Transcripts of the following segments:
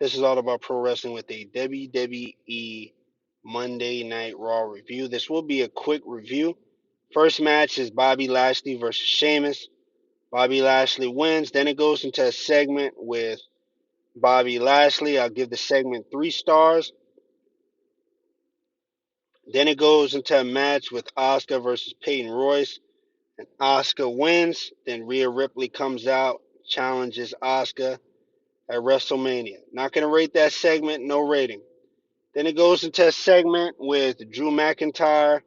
This is all about pro wrestling with a WWE Monday Night Raw review. This will be a quick review. First match is Bobby Lashley versus Sheamus. Bobby Lashley wins. Then it goes into a segment with Bobby Lashley. I'll give the segment 3 stars. Then it goes into a match with Asuka versus Peyton Royce. And Asuka wins. Then Rhea Ripley comes out, challenges Asuka at WrestleMania. Not going to rate that segment, no rating. Then it goes into a segment with Drew McIntyre,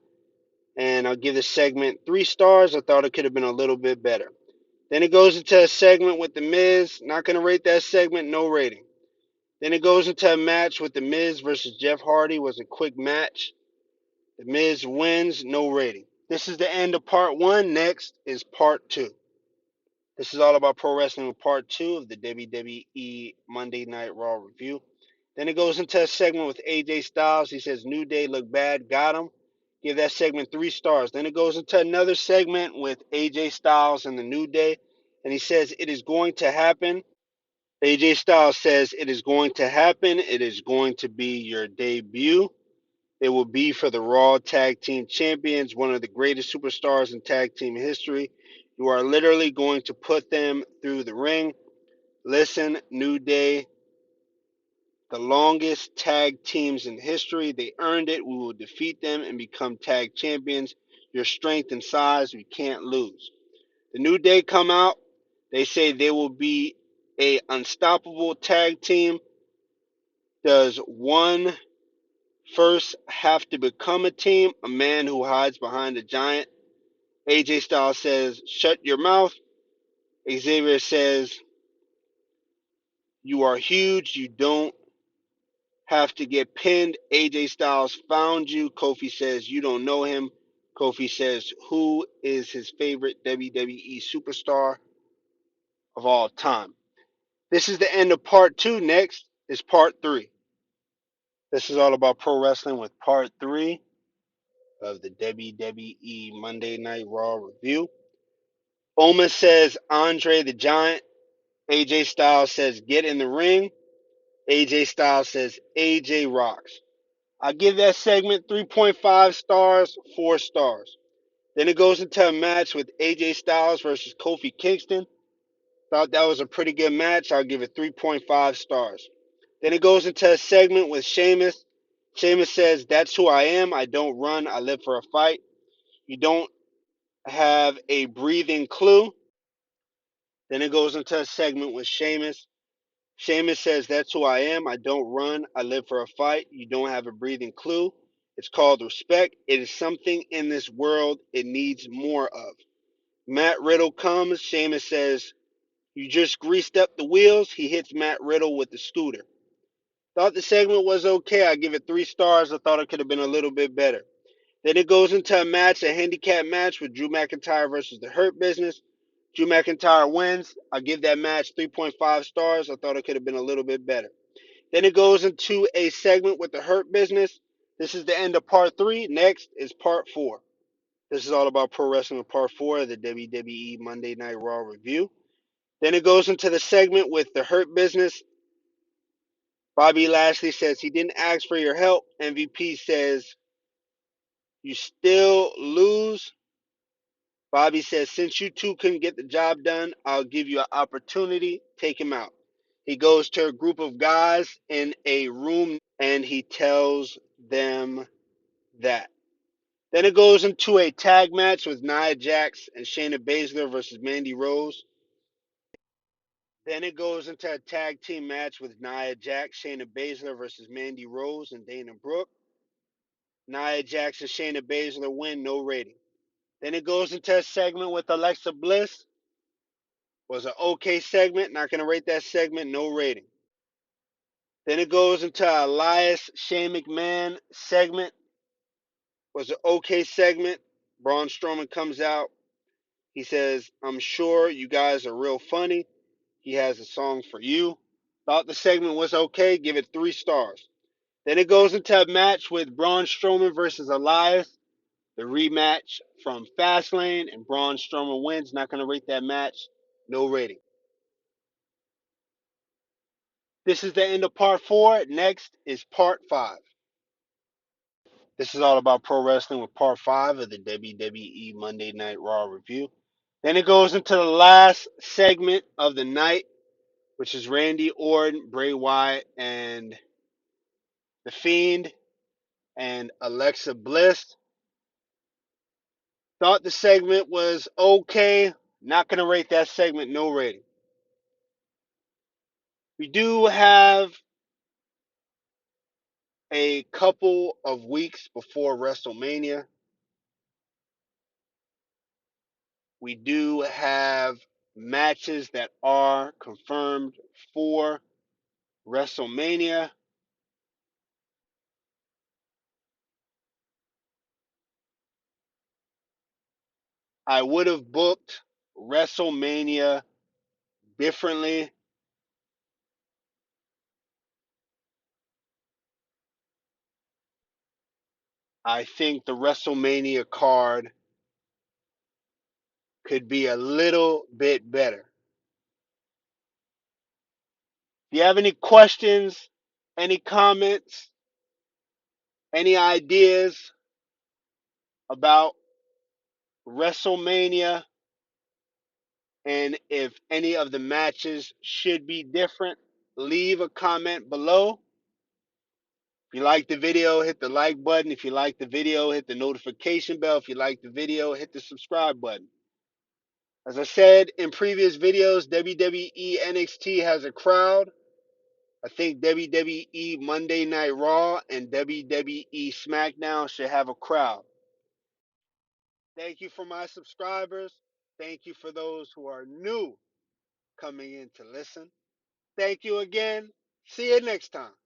and I'll give the segment 3 stars. I thought it could have been a little bit better. Then it goes into a segment with The Miz. Not going to rate that segment, no rating. Then it goes into a match with The Miz versus Jeff Hardy. It was a quick match. The Miz wins, no rating. This is the end of part 1. Next is part 2. This is all about pro wrestling with part 2 of the WWE Monday Night Raw review. Then it goes into a segment with AJ Styles. He says, New Day look bad, got him. Give that segment 3 stars. Then it goes into another segment with AJ Styles and the New Day. And he says, it is going to happen. AJ Styles says, it is going to happen. It is going to be your debut. It will be for the Raw Tag Team Champions, one of the greatest superstars in tag team history. You are literally going to put them through the ring. Listen, New Day, the longest tag teams in history. They earned it. We will defeat them and become tag champions. Your strength and size, we can't lose. The New Day come out. They say they will be a unstoppable tag team. Does one first have to become a team? A man who hides behind a giant. AJ Styles says, shut your mouth. Xavier says, you are huge. You don't have to get pinned. AJ Styles found you. Kofi says, you don't know him. Kofi says, who is his favorite WWE superstar of all time? This is the end of part 2. Next is part 3. This is all about pro wrestling with part 3 of the WWE Monday Night Raw review. Oma says, Andre the Giant. AJ Styles says, get in the ring. AJ Styles says, AJ rocks. I give that segment 3.5 stars, 4 stars. Then it goes into a match with AJ Styles versus Kofi Kingston. Thought that was a pretty good match. I'll give it 3.5 stars. Then it goes into a segment with Sheamus. Sheamus says, that's who I am. I don't run. I live for a fight. You don't have a breathing clue. Then it goes into a segment with Sheamus. Sheamus says, that's who I am. I don't run. I live for a fight. You don't have a breathing clue. It's called respect. It is something in this world it needs more of. Matt Riddle comes. Sheamus says, you just greased up the wheels. He hits Matt Riddle with the scooter. Thought the segment was okay. I give it 3 stars. I thought it could have been a little bit better. Then it goes into a match, a handicap match with Drew McIntyre versus the Hurt Business. Drew McIntyre wins. I give that match 3.5 stars. I thought it could have been a little bit better. Then it goes into a segment with the Hurt Business. This is the end of part 3. Next is part 4. This is all about pro wrestling with part 4 of the WWE Monday Night Raw review. Then it goes into the segment with the Hurt Business. Bobby Lashley says he didn't ask for your help. MVP says you still lose. Bobby says, since you two couldn't get the job done, I'll give you an opportunity. Take him out. He goes to a group of guys in a room and he tells them that. Then it goes into a tag match with Nia Jax and Shayna Baszler versus Mandy Rose. Then it goes into a tag team match with Nia Jax, Shayna Baszler versus Mandy Rose and Dana Brooke. Nia Jax and Shayna Baszler win, no rating. Then it goes into a segment with Alexa Bliss. Was an okay segment. Not going to rate that segment, no rating. Then it goes into Elias Shane McMahon segment. Was an okay segment. Braun Strowman comes out. He says, I'm sure you guys are real funny. He has a song for you. Thought the segment was okay. Give it 3 stars. Then it goes into a match with Braun Strowman versus Elias. The rematch from Fastlane, and Braun Strowman wins. Not going to rate that match. No rating. This is the end of part 4. Next is part 5. This is all about pro wrestling with part 5 of the WWE Monday Night Raw review. Then it goes into the last segment of the night, which is Randy Orton, Bray Wyatt, and The Fiend, and Alexa Bliss. Thought the segment was okay. Not going to rate that segment no rating. We do have a couple of weeks before WrestleMania. We do have matches that are confirmed for WrestleMania. I would have booked WrestleMania differently. I think the WrestleMania card could be a little bit better. If you have any questions, any comments, any ideas about WrestleMania and if any of the matches should be different, leave a comment below. If you like the video, hit the like button. If you like the video, hit the notification bell. If you like the video, hit the subscribe button. As I said in previous videos, WWE NXT has a crowd. I think WWE Monday Night Raw and WWE SmackDown should have a crowd. Thank you for my subscribers. Thank you for those who are new coming in to listen. Thank you again. See you next time.